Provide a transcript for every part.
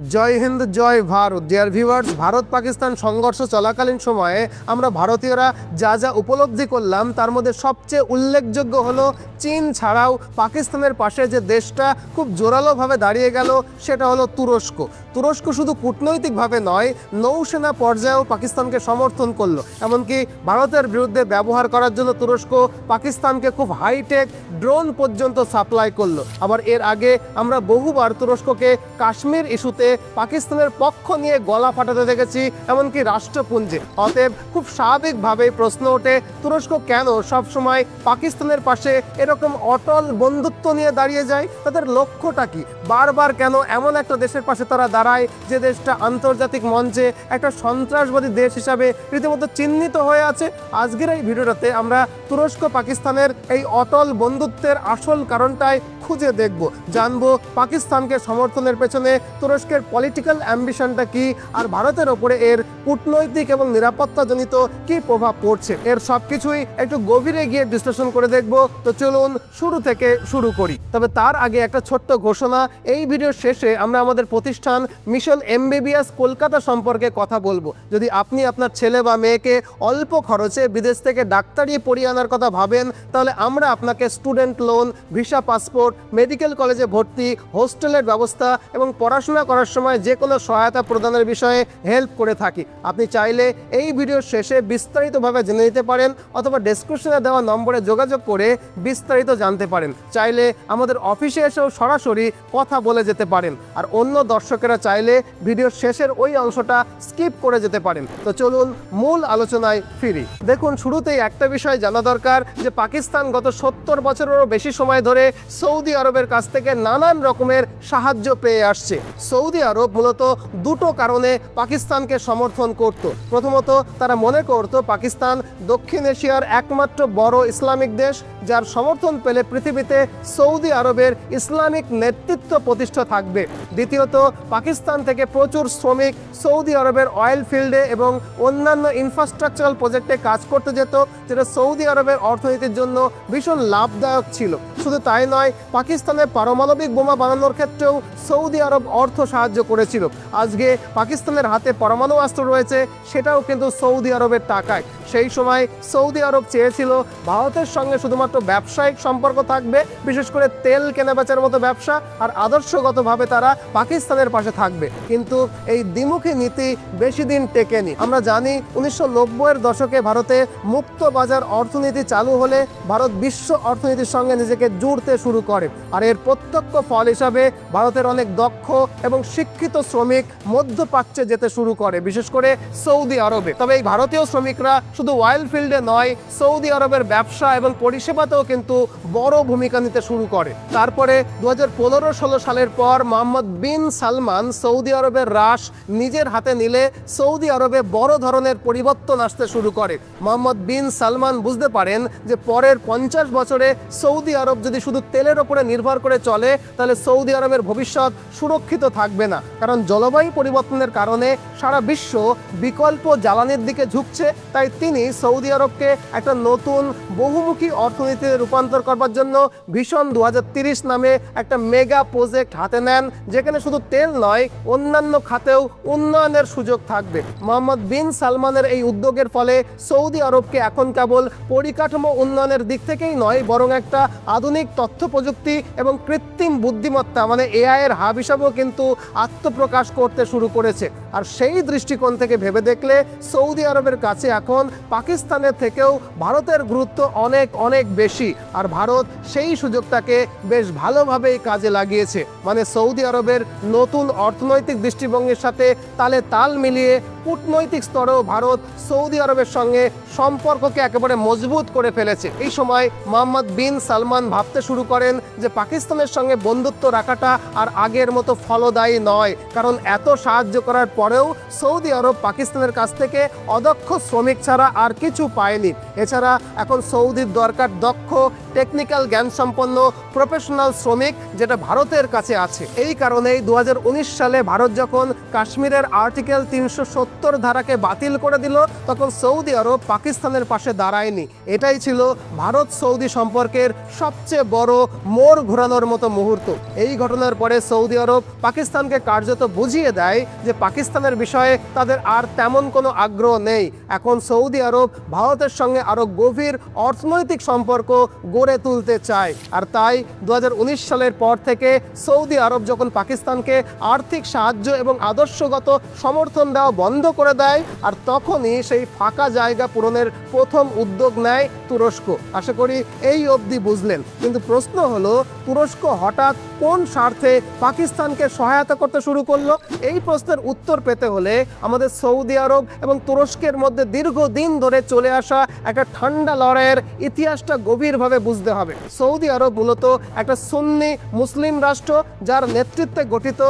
জয় হিন্দ, জয় Bharat. Dear viewers, Bharat Pakistan সংঘর্ষ চলাকালীন সময়ে আমরা ভারতীয়রা যা যা উপলব্ধি করলাম তার মধ্যে সবচেয়ে উল্লেখযোগ্য হলো চীন ছাড়াও পাকিস্তানের পাশে যে দেশটা খুব জোরালোভাবে দাঁড়িয়ে গেল সেটা হলো তুরস্ক। তুরস্ক শুধু কূটনৈতিকভাবে নয়, নৌসেনা পর্যায়েও পাকিস্তানকে সমর্থন করলো। এমনকি ভারতের বিরুদ্ধে ব্যবহার করার জন্য তুরস্ক পাকিস্তানকে খুব হাইটেক ড্রোন পর্যন্ত সাপ্লাই করলো। আবার এর আগে আমরা বহুবার তুরস্ককে কাশ্মীর ইস্যুতে পাকিস্তানের পক্ষ নিয়ে গলা ফাটাতে দেখেছি, এমনকি রাষ্ট্রপুঞ্জে। অতএব খুব স্বাভাবিকভাবেই প্রশ্ন ওঠে, তুরস্ক কেন সবসময় পাকিস্তানের পাশে এরকম অটল বন্ধুত্ব নিয়ে দাঁড়িয়ে যায়? তাদের লক্ষ্যটা কি? বারবার কেন এমন একটা দেশের পাশে তারা দাঁড়ায় যে দেশটা আন্তর্জাতিক মঞ্চে একটা সন্ত্রাসবাদী দেশ হিসাবে রীতিমতো চিহ্নিত হয়ে আছে? আজকের এই ভিডিওটাতে আমরা তুরস্ক পাকিস্তানের এই অটল বন্ধুত্বের আসল কারণটাই খুঁজে দেখব, জানবো পাকিস্তানকে সমর্থনের পেছনে তুরস্কের পলিটিক্যাল অ্যাম্বিশনটা কি, আর ভারতের ওপরে এর কূটনৈতিক এবং নিরাপত্তাজনিত কি প্রভাব পড়ছে। এর সবকিছুই একটু গভীরে গিয়ে বিশ্লেষণ করে দেখব। তো চলুন শুরু থেকে শুরু করি। তবে তার আগে একটা ছোট্ট ঘোষণা, এই ভিডিওর শেষে আমরা আমাদের প্রতিষ্ঠান মিশন MBBS কলকাতা সম্পর্কে কথা বলবো। যদি আপনি আপনার ছেলে বা মেয়েকে অল্প খরচে বিদেশ থেকে ডাক্তারি পড়িয়ে আনার কথা ভাবেন, তাহলে আমরা আপনাকে student loan, visa, passport, medical কলেজে ভর্তি, হোস্টেলের ব্যবস্থা এবং পড়াশোনা করার সময় যে কোনো সহায়তা প্রদানের বিষয়ে হেল্প করে থাকি। আপনি চাইলে এই ভিডিওর শেষে বিস্তারিতভাবে জেনে নিতে পারেন, অথবা ডেসক্রিপশনে দেওয়া নম্বরে যোগাযোগ করে বিস্তারিত জানতে পারেন। চাইলে আমাদের অফিসে এসেও সরাসরি কথা বলে যেতে পারেন, আর অন্য দর্শকেরা চাইলে ভিডিওর শেষের ওই অংশটা স্কিপ করে যেতে পারেন। তো চলুন মূল আলোচনায় ফিরি। দেখুন, শুরুতেই একটা বিষয় জানা দরকার যে পাকিস্তান গত 70 বছরেরও বেশি সময় ধরে সৌদি আরবের কাছ থেকে নানান রকমের সাহায্য পেয়ে আসছে। সৌদি আরব মূলত দুটো কারণে পাকিস্তানকে সমর্থন করত। প্রথমত, তারা মনে করত পাকিস্তান দক্ষিণ এশিয়ার একমাত্র বড় ইসলামিক দেশ, যার সমর্থন পেলে পৃথিবীতে সৌদি আরবের ইসলামিক নেতৃত্ব প্রতিষ্ঠা থাকবে। দ্বিতীয়ত, পাকিস্তান থেকে প্রচুর শ্রমিক সৌদি আরবের অয়েল ফিল্ডে এবং অন্যান্য ইনফ্রাস্ট্রাকচারাল প্রজেক্টে কাজ করতে যেত, যেটা সৌদি আরবের অর্থনীতির জন্য ভীষণ লাভদায়ক ছিল। শুধু তাই নয়, পাকিস্তানের পারমাণবিক বোমা বানানোর ক্ষেত্রেও সৌদি আরব অর্থ সাহায্য করেছিল। আজকে পাকিস্তানের হাতে পরমাণু অস্ত্র রয়েছে, সেটাও কিন্তু সৌদি আরবের টাকায়। সেই সময় সৌদি আরব চেয়েছিল ভারতের সঙ্গে শুধুমাত্র ব্যবসায়িক সম্পর্ক থাকবে, বিশেষ করে তেল কেনাবেচার মতো ব্যবসা, আর আদর্শগতভাবে তারা পাকিস্তানের পাশে থাকবে। কিন্তু এই দ্বিমুখী নীতি বেশি দিন টেকেনি। আমরা জানি 1990-এর দশকে ভারতে মুক্ত বাজার অর্থনীতি চালু হলে ভারত বিশ্ব অর্থনীতির সঙ্গে নিজেকে জুড়তে শুরু করে, আর এর প্রত্যক্ষ ফল হিসাবে ভারতের অনেক দক্ষ এবং শিক্ষিত শ্রমিক মধ্যপ্রাচ্যে যেতে শুরু করে, বিশেষ করে সৌদি আরবে। তবে এই ভারতীয় শ্রমিকরা শুধু অয়েল ফিল্ডে নয়, সৌদি আরবের ব্যবসা এবং পরিষেবাতেও কিন্তু বড় ভূমিকা নিতে শুরু করে। তারপরে 2015-16 সালের পর মোহাম্মদ বিন সালমান সৌদি আরবের রাশ নিজের হাতে নিলে সৌদি আরবে বড় ধরনের পরিবর্তন আসতে শুরু করে। মোহাম্মদ বিন সালমান বুঝতে পারেন যে পরের 50 বছরে সৌদি আরব যদি শুধু তেলের ওপরে নির্ভর করে চলে, তাহলে সৌদি আরবের ভবিষ্যৎ সুরক্ষিত থাকবে না। কারণ জলবায়ু পরিবর্তনের কারণে সারা বিশ্ব বিকল্প জ্বালানির দিকে ঝুঁকছে। তাই তিনি সৌদি আরবকে একটা নতুন বহুমুখী অর্থনীতিতে রূপান্তর করবার জন্য ভিশন 2030 নামে একটা মেগা প্রজেক্ট হাতে নেন, যেখানে শুধু তেল নয়, অন্যান্য খাতেও উন্নয়নের সুযোগ থাকবে। মোহাম্মদ বিন সালমানের এই উদ্যোগের ফলে সৌদি আরবকে এখন কেবল পরিকাঠামো উন্নয়নের দিক থেকেই নয়, বরং একটা আধুনিক তথ্য প্রযুক্তি এবং কৃত্রিম বুদ্ধিমত্তা মানে AI এর হাব হিসাবেও কিন্তু আত্মপ্রকাশ করতে শুরু করেছে। আর সেই দৃষ্টিকোণ থেকে ভেবে দেখলে সৌদি আরবের কাছে এখন পাকিস্তানের থেকেও ভারতের গুরুত্ব অনেক অনেক বেশি, আর ভারত সেই সুযোগটাকে বেশ ভালোভাবেই কাজে লাগিয়েছে। মানে সৌদি আরবের নতুন অর্থনৈতিক দৃষ্টিভঙ্গির সাথে তালে তাল মিলিয়ে কূটনৈতিক স্তরেও ভারত সৌদি আরবের সঙ্গে সম্পর্ককে একেবারে মজবুত করে ফেলেছে। এই সময় মোহাম্মদ বিন সালমান ভাবতে শুরু করেন যে পাকিস্তানের সঙ্গে বন্ধুত্ব রাখাটা আর আগের মতো ফলদায়ী নয়, কারণ এত সাহায্য করার পরেও সৌদি আরব পাকিস্তানের কাছ থেকে অদক্ষ শ্রমিক ছাড়া তারা আর কিছু পায়নি। এছাড়া এখন সৌদির দরকার দক্ষ টেকনিক্যাল জ্ঞান সম্পন্ন প্রফেশনাল শ্রমিক, যেটা ভারতের কাছে আছে। এই কারণেই 2019 সালে ভারত যখন কাশ্মীরের আর্টিকেল 370 ধারাকে বাতিল করে দিল, তখন সৌদি আরব পাকিস্তানের পাশে দাঁড়ায়নি। এটাই ছিল ভারত সৌদি সম্পর্কের সবচেয়ে বড় মোড় ঘোরানোর মতো মুহূর্ত। এই ঘটনার পরে সৌদি আরব পাকিস্তানকে কার্যত বুঝিয়ে দেয় যে পাকিস্তানের বিষয়ে তাদের আর তেমন কোনো আগ্রহ নেই। এখন সৌদি আরব ভারতের সঙ্গে আরও গভীর অর্থনৈতিক সম্পর্ক গড়ে তুলতে চায়। আর তাই 2019 সালের পর থেকে সৌদি আরব যখন পাকিস্তানকে আর্থিক সাহায্য এবং আদর্শগত সমর্থন দেওয়া বন্ধ করে দেয়, আর তখনই সেই ফাঁকা জায়গা পূরণের প্রথম উদ্যোগ নেয় তুরস্ক। আশা করি এই অবধি বুঝলেন। কিন্তু প্রশ্ন হলো, তুরস্ক হঠাৎ কোন স্বার্থে পাকিস্তানকে সহায়তা করতে শুরু করলো? এই প্রশ্নের উত্তর পেতে হলে আমাদের সৌদি আরব এবং তুরস্কের মধ্যে দীর্ঘদিন ধরে চলে আসা একটা ঠান্ডা লড়াইয়ের ইতিহাসটা গভীরভাবে বুঝতে হবে। সৌদি আরব মূলত একটা সুন্নি মুসলিম রাষ্ট্র, যার নেতৃত্বে গঠিত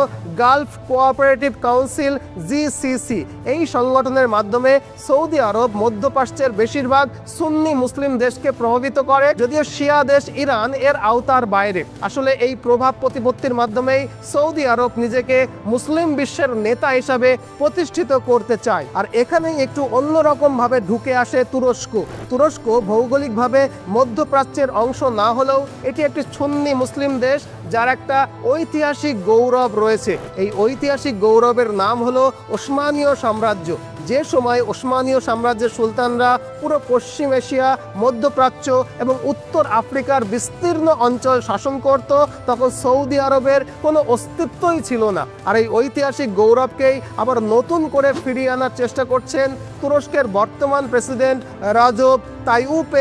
গালফ কোঅপারেটিভ কাউন্সিল জিসিসি। এই সংগঠনের মাধ্যমে সৌদি আরব মধ্যপ্রাচ্যের বেশিরভাগ সুন্নি মুসলিম দেশকে প্রভাবিত করে, যদিও শিয়া দেশ ইরান এর আওতার বাইরে। আসলে এই প্রভাব প্রতিপত্তির মাধ্যমেই সৌদি আরব নিজেকে মুসলিম বিশ্বের নেতা হিসাবে প্রতিষ্ঠিত করতে চায়। আর এখানেই একটু অন্যরকম ভাবে ঢুকে আসে তুরস্ক। তুরস্ক ভৌগোলিকভাবে মধ্যপ্রাচ্যের অংশ না হলেও এটি একটি সুন্নি মুসলিম দেশ, যার একটা ঐতিহাসিক গৌরব রয়েছে। এই ঐতিহাসিক গৌরবের নাম হলো ওসমানীয় সাম্রাজ্য। যে সময় ওসমানীয় সাম্রাজ্যের সুলতানরা পুরো পশ্চিম এশিয়া, মধ্যপ্রাচ্য এবং উত্তর আফ্রিকার বিস্তীর্ণ অঞ্চল শাসন করত, তখন সৌদি আরবের কোনো অস্তিত্বই ছিল না। আর এই ঐতিহাসিক গৌরবকেই আবার নতুন করে ফিরিয়ে আনার চেষ্টা করছেন তুরস্কের বর্তমান প্রেসিডেন্ট রাজব তাইয়ুপ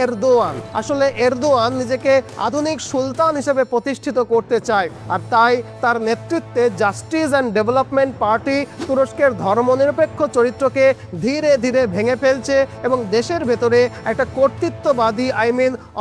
এরদোয়ান। আসলে এরদোয়ান নিজেকে আধুনিক সুলতান হিসেবে প্রতিষ্ঠিত করতে চায়, আর তাই তার নেতৃত্বে জাস্টিস অ্যান্ড ডেভেলপমেন্ট পার্টি তুরস্কের ধর্মনিরপেক্ষ চরিত্রকে ধীরে ধীরে ভেঙে ফেলছে এবং দেশের ভেতরে একটা কর্তৃত্ববাদী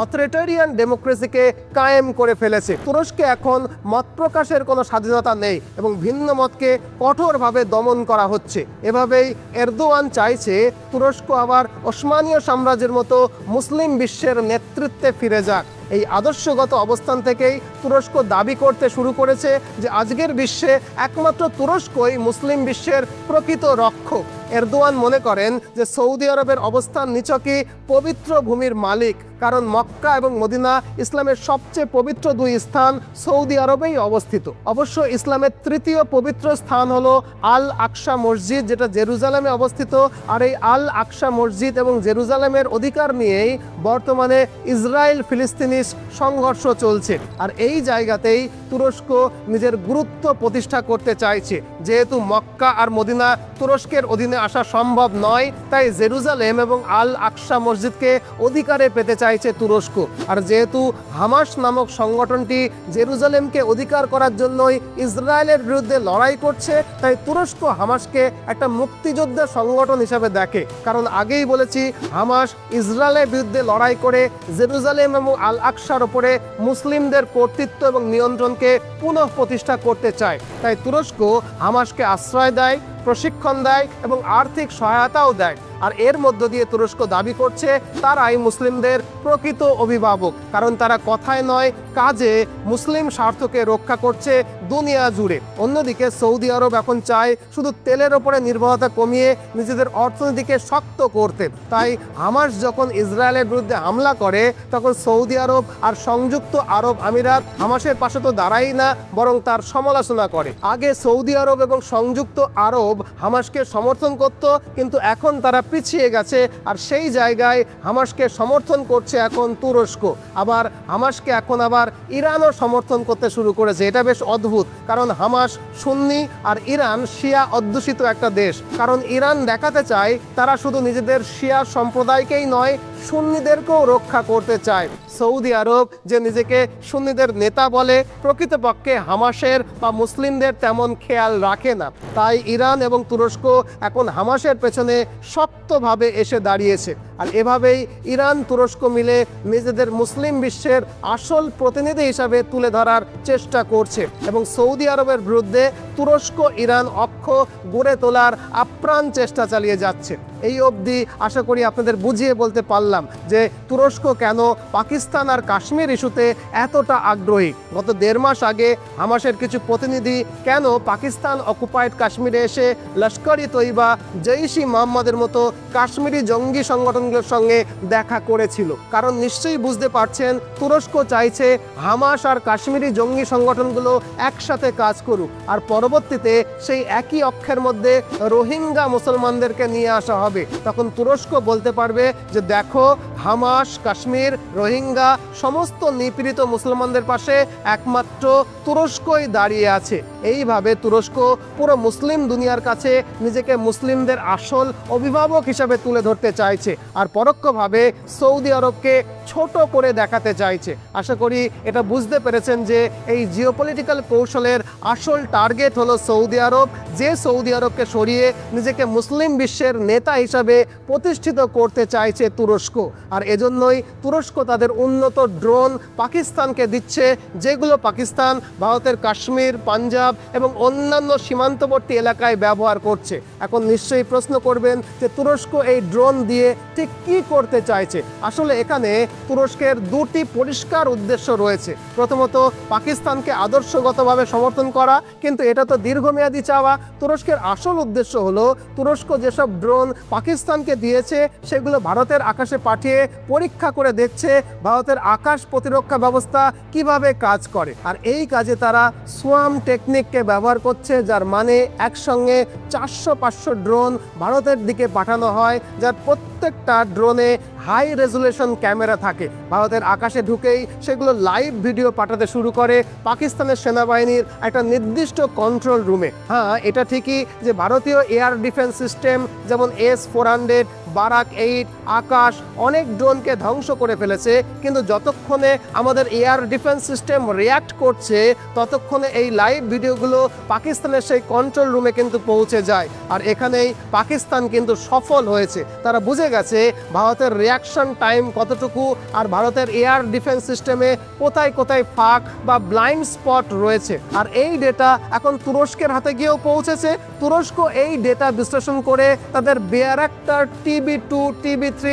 অথরিটেরিয়ান ডেমোক্রেসিকে কায়েম করে ফেলেছে। তুরস্কে এখন মত প্রকাশের কোনো স্বাধীনতা নেই এবং ভিন্ন মতকে কঠোরভাবে দমন করা হচ্ছে। এভাবেই এরদোয়ান চাইছে তুরস্ক আবার ওসমানীয় সাম্রাজ্যের মতো মুসলিম বিশ্বের নেতৃত্বে ফিরে যাক। এই আদর্শগত অবস্থান থেকেই তুরস্ক দাবি করতে শুরু করেছে যে আজকের বিশ্বে একমাত্র তুরস্কই মুসলিম বিশ্বের প্রকৃত রক্ষক। এরদোয়ান মনে করেন যে সৌদি আরবের অবস্থান নিছকই পবিত্র ভূমির মালিক, কারণ মক্কা এবং মদিনা ইসলামের সবচেয়ে পবিত্র দুই স্থান সৌদি আরবেই অবস্থিত। অবশ্য ইসলামের তৃতীয় পবিত্র স্থান হলো আল আকসা মসজিদ, যেটা জেরুজালেমে অবস্থিত। আর এই আল আকসা মসজিদ এবং জেরুজালেমের অধিকার নিয়েই বর্তমানে ইসরায়েল ফিলিস্তিনি সংঘর্ষ চলছে। আর এই জায়গাতেই তুরস্ক নিজের গুরুত্ব প্রতিষ্ঠা করতে চাইছে। যেহেতু মক্কা আর মদিনা তুরস্কের অধীনে আসা সম্ভব নয়, তাই জেরুজালেম এবং আল আকসা মসজিদকে অধিকারে পেতে চাইছে তুরস্ক। আর যেহেতু হামাস নামক সংগঠনটি জেরুজালেমকে অধিকার করার জন্যই ইসরায়েলের বিরুদ্ধে লড়াই করছে, তাই তুরস্ক হামাসকে একটা মুক্তিযোদ্ধা সংগঠন হিসাবে দেখে। কারণ আগেই বলেছি, হামাস ইসরায়েলের বিরুদ্ধে লড়াই করে জেরুজালেম এবং আল আকসার ওপরে মুসলিমদের কর্তৃত্ব এবং নিয়ন্ত্রণকে পুনঃ প্রতিষ্ঠা করতে চায়। তাই তুরস্ক হামাসকে আশ্রয় দেয়, প্রশিক্ষণ দেয় এবং আর্থিক সহায়তাও দেয়। আর এর মধ্য দিয়ে তুরস্ক দাবি করছে তারাই মুসলিমদের প্রকৃত অভিভাবক, কারণ তারা কথায় নয় কাজে মুসলিম স্বার্থকে রক্ষা করছে দুনিয়া জুড়ে। অন্যদিকে সৌদি আরব এখন চায় শুধু তেলের ওপরে নির্ভরতা কমিয়ে নিজেদের অর্থনীতিকে শক্ত করতে। তাই হামাস যখন ইসরায়েলের বিরুদ্ধে হামলা করে, তখন সৌদি আরব আর সংযুক্ত আরব আমিরাত হামাসের পাশে তো দাঁড়াই না, বরং তার সমালোচনা করে। আগে সৌদি আরব এবং সংযুক্ত আরব হামাসকে সমর্থন করত, কিন্তু এখন তারা পিছিয়ে গেছে। আর সেই জায়গায় হামাসকে সমর্থন করছে এখন তুরস্ক। আবার হামাসকে এখন আবার ইরানও সমর্থন করতে শুরু করেছে। এটা বেশ অদ্ভুত, কারণ হামাস সুন্নি আর ইরান শিয়া অধ্যুষিত একটা দেশ। কারণ ইরান দেখাতে চায় তারা শুধু নিজেদের শিয়া সম্প্রদায়কেই নয়, সুন্নিদেরকেও রক্ষা করতে চায়। সৌদি আরব যে নিজেকে সুন্নিদের নেতা বলে, প্রকৃতপক্ষে হামাসের বা মুসলিমদের তেমন খেয়াল রাখে না। তাই ইরান এবং তুরস্ক এখন হামাসের পেছনে শক্তভাবে এসে দাঁড়িয়েছে। আর এভাবেই ইরান তুরস্ক মিলে নিজেদের মুসলিম বিশ্বের আসল প্রতিনিধি হিসাবে তুলে ধরার চেষ্টা করছে এবং সৌদি আরবের বিরুদ্ধে তুরস্ক ইরান অক্ষ গড়ে তোলার আপ্রাণ চেষ্টা চালিয়ে যাচ্ছে। এই অবধি আশা করি আপনাদের বুঝিয়ে বলতে পারলাম যে তুরস্ক কেন পাকিস্তান আর কাশ্মীর ইস্যুতে এতটা আগ্রহী। গত 1.5 মাস আগে হামাসের কিছু প্রতিনিধি কেন পাকিস্তান অকুপাইড কাশ্মীরে এসে লস্কর-ই তৈবা, জৈশ-ই মোহাম্মদের মতো কাশ্মীরি জঙ্গি সংগঠনগুলোর সঙ্গে দেখা করেছিল। কারণ নিশ্চয়ই বুঝতে পারছেন তুরস্ক চাইছে হামাস আর কাশ্মীরি জঙ্গি সংগঠনগুলো একসাথে কাজ করুক, আর পরবর্তীতে সেই একই অক্ষের মধ্যে রোহিঙ্গা মুসলমানদেরকে নিয়ে আসা হবে। তখন তুরস্ক বলতে পারবে যে দেখো, হামাস, কাশ্মীর, রোহিঙ্গা সমস্ত নিপীড়িত মুসলমানদের পাশে একমাত্র তুরস্কই দাঁড়িয়ে আছে। এইভাবে তুরস্ক পুরো মুসলিম দুনিয়ার কাছে নিজেকে মুসলিমদের আসল অভিভাবক হিসাবে তুলে ধরতে চাইছে আর পরোক্ষভাবে সৌদি আরবকে ছোট করে দেখাতে চাইছে। আশা করি এটা বুঝতে পেরেছেন যে এই জিওপলিটিক্যাল কৌশলের আসল টার্গেট হলো সৌদি আরব, যে সৌদি আরবকে সরিয়ে নিজেকে মুসলিম বিশ্বের নেতা হিসাবে প্রতিষ্ঠিত করতে চাইছে তুরস্ক। আর এজন্যই তুরস্ক তাদের উন্নত ড্রোন পাকিস্তানকে দিচ্ছে, যেগুলো পাকিস্তান ভারতের কাশ্মীর, পাঞ্জাব এবং অন্যান্য সীমান্তবর্তী এলাকায় ব্যবহার করছে। এখন নিশ্চয়ই প্রশ্ন করবেন যে তুরস্ক এই ড্রোন দিয়ে ঠিক কী করতে চাইছে। আসলে এখানে তুরস্কের দুটি পরিষ্কার উদ্দেশ্য রয়েছে। প্রথমত, পাকিস্তানকে আদর্শগতভাবে সমর্থন করা, কিন্তু এটা তো দীর্ঘমেয়াদী চাওয়া। তুরস্কের আসল উদ্দেশ্য হলো তুরস্ক যেসব ড্রোন পাকিস্তানকে দিয়েছে সেগুলো ভারতের আকাশে পাঠিয়ে পরীক্ষা করে দেখছে ভারতের আকাশ প্রতিরক্ষা ব্যবস্থা কিভাবে কাজ করে। আর এই কাজে তারা সোয়াম টেকনিককে ব্যবহার করছে, যার মানে একসঙ্গে 400-500 ড্রোন ভারতের দিকে পাঠানো হয়, যার প্রত্যেকটা ড্রোনে হাই রেজুলেশন ক্যামেরা থাকে। ভারতের আকাশে ঢুকেই সেগুলো লাইভ ভিডিও পাঠাতে শুরু করে পাকিস্তানের সেনাবাহিনীর একটা নির্দিষ্ট কন্ট্রোল রুমে। হ্যাঁ, এটা ঠিকই যে ভারতীয় এয়ার ডিফেন্স সিস্টেম যেমন S-400, বারাক 8, আকাশ অনেক ড্রোনকে ধ্বংস করে ফেলেছে, কিন্তু যতক্ষণে আমাদের এয়ার ডিফেন্স সিস্টেম রিয়াক্ট করছে ততক্ষণে এই লাইভ ভিডিওগুলো পাকিস্তানের সেই কন্ট্রোল রুমে কিন্তু পৌঁছে যায়। আর এখানেই পাকিস্তান কিন্তু সফল হয়েছে। তারা বুঝে গেছে ভারতের রিয়াকশন টাইম কতটুকু আর ভারতের এয়ার ডিফেন্স সিস্টেমে কোথায় কোথায় ফাঁক বা ব্লাইন্ড স্পট রয়েছে। আর এই ডেটা এখন তুরস্কের হাতে গিয়েও পৌঁছেছে। তুরস্ক এই ডেটা বিশ্লেষণ করে তাদের বেয়ারাক্টার, TB2, TB3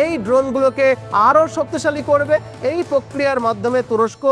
এই ড্রোনগুলোকে আরও শক্তিশালী করবে। এই প্রক্রিয়ার মাধ্যমে তুরস্ক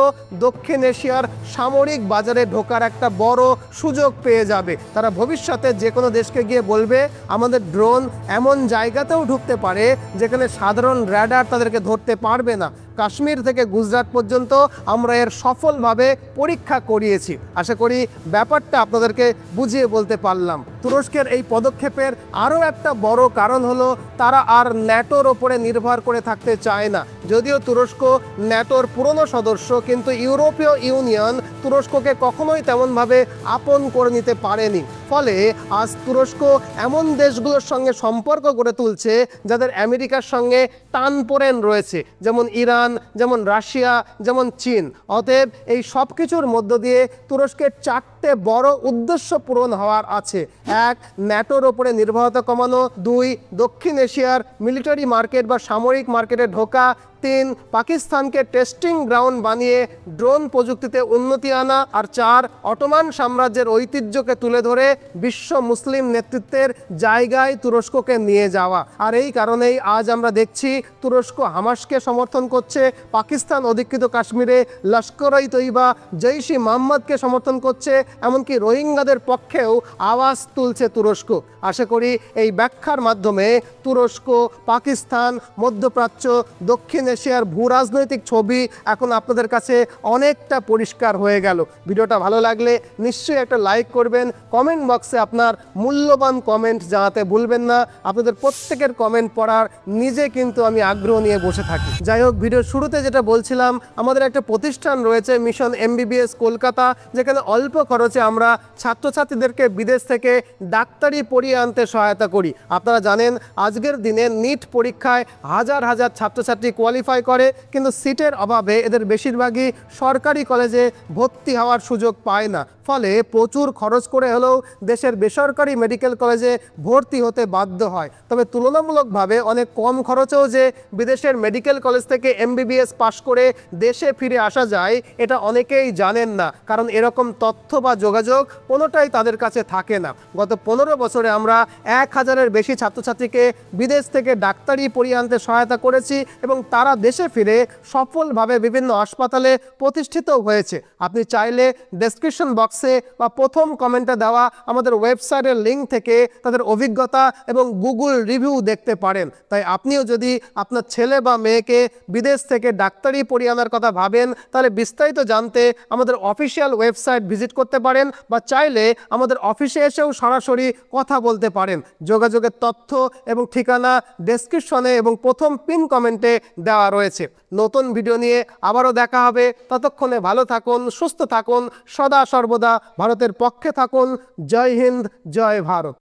দক্ষিণ এশিয়ার সামরিক বাজারে ঢোকার একটা বড় সুযোগ পেয়ে যাবে। তারা ভবিষ্যতে যে কোনো দেশকে গিয়ে বলবে আমাদের ড্রোন এমন জায়গাতেও ঢুকতে পারে যেখানে সাধারণ র্যাডার তাদেরকে ধরতে পারবে না। কাশ্মীর থেকে গুজরাট পর্যন্ত আমরা এর সফলভাবে পরীক্ষা করিয়েছি। আশা করি ব্যাপারটা আপনাদেরকে বুঝিয়ে বলতে পারলাম। তুরস্কের এই পদক্ষেপের আরও একটা বড় কারণ হলো তারা আর ন্যাটোর ওপরে নির্ভর করে থাকতে চায় না। যদিও তুরস্ক ন্যাটোর পুরনো সদস্য, কিন্তু ইউরোপীয় ইউনিয়ন তুরস্ককে কখনোই তেমনভাবে আপন করে নিতে পারেনি। ফলে আজ তুরস্ক এমন দেশগুলোর সঙ্গে সম্পর্ক গড়ে তুলছে যাদের আমেরিকার সঙ্গে টানপোড়েন রয়েছে, যেমন ইরান, যেমন রাশিয়া, যেমন চীন। অতএব এই সব কিছুর মধ্য দিয়ে তুরস্কের 4টে বড় উদ্দেশ্য পূরণ হওয়ার আছে। 1, ন্যাটোর ওপরে নির্ভরতা কমানো। 2, দক্ষিণ এশিয়ার মিলিটারি মার্কেট বা সামরিক মার্কেটে ঢোকা। 3, পাকিস্তানকে টেস্টিং গ্রাউন্ড বানিয়ে ড্রোন প্রযুক্তিতে উন্নতি আনা। আর 4, অটোমান সাম্রাজ্যের ঐতিহ্যকে তুলে ধরে বিশ্ব মুসলিম নেতৃত্বের জায়গায় তুরস্ককে নিয়ে যাওয়া। আর এই কারণেই আজ আমরা দেখছি তুরস্ক হামাসকে সমর্থন করছে, পাকিস্তান অধিকৃত কাশ্মীরে লস্কর-ই তৈবা, জৈশ-ই মোহাম্মদকে সমর্থন করছে, এমনকি রোহিঙ্গাদের পক্ষেও আওয়াজ তুলছে তুরস্ক। আশা করি এই ব্যাখ্যার মাধ্যমে তুরস্ক, পাকিস্তান, মধ্যপ্রাচ্য, দক্ষিণ এশিয়ার ভূ রাজনৈতিক ছবি এখন আপনাদের কাছে অনেকটা পরিষ্কার হয়ে গেল। ভিডিওটা ভালো লাগলে নিশ্চয়ই একটা লাইক করবেন। কমেন্ট বক্সে আপনার মূল্যবান কমেন্ট জানাতে ভুলবেন না। আপনাদের প্রত্যেকের কমেন্ট পড়ার নিজে কিন্তু আমি আগ্রহ নিয়ে বসে থাকি। যাই হোক, ভিডিও ভিডিওর শুরুতে যেটা বলছিলাম, আমাদের একটা প্রতিষ্ঠান রয়েছে মিশন এমবিবিএস কলকাতা, যেখানে অল্প খরচে আমরা ছাত্রছাত্রীদেরকে বিদেশ থেকে ডাক্তারি পড়িয়ে আনতে সহায়তা করি। আপনারা জানেন আজকের দিনে নিট পরীক্ষায় হাজার হাজার ছাত্রছাত্রী কোয়ালিফাই করে, কিন্তু সিটের অভাবে এদের বেশিরভাগই সরকারি কলেজে ভর্তি হওয়ার সুযোগ পায় না। ফলে প্রচুর খরচ করে হলেও দেশের বেসরকারি মেডিকেল কলেজে ভর্তি হতে বাধ্য হয়। তবে তুলনামূলকভাবে অনেক কম খরচেও যে বিদেশের মেডিকেল কলেজ থেকে এমবিবিএস পাশ করে দেশে ফিরে আসা যায়, এটা অনেকেই জানেন না, কারণ এরকম তথ্য বা যোগাযোগ কোনোটাই তাদের কাছে থাকে না। গত 15 বছরে আমরা 1000-এর বেশি ছাত্রছাত্রীকে বিদেশ থেকে ডাক্তারি পড়িয়ে আনতে সহায়তা করেছি এবং তারা দেশে ফিরে সফলভাবে বিভিন্ন হাসপাতালে প্রতিষ্ঠিত হয়েছে। আপনি চাইলে ডেসক্রিপশন বক্সে বা প্রথম কমেন্টে দেওয়া আমাদের ওয়েবসাইটের লিঙ্ক থেকে তাদের অভিজ্ঞতা এবং গুগল রিভিউ দেখতে পারেন। তাই আপনিও যদি আপনার ছেলে বা মেয়েকে বিদেশ থেকে ডাক্তারি পড়িয়ে আনার কথা ভাবেন, তাহলে বিস্তারিত জানতে আমাদের অফিসিয়াল ওয়েবসাইট ভিজিট করতে পারেন, বা চাইলে আমাদের অফিসে এসেও সরাসরি কথা বলতে পারেন। যোগাযোগের তথ্য এবং ঠিকানা ডেসক্রিপশনে এবং প্রথম পিন কমেন্টে দেওয়া রয়েছে। নতুন ভিডিও নিয়ে আবারও দেখা হবে। ততক্ষণে ভালো থাকুন, সুস্থ থাকুন, সদা সর্বদা ভারতের পক্ষে থাকুন। জয় হিন্দ, জয় ভারত।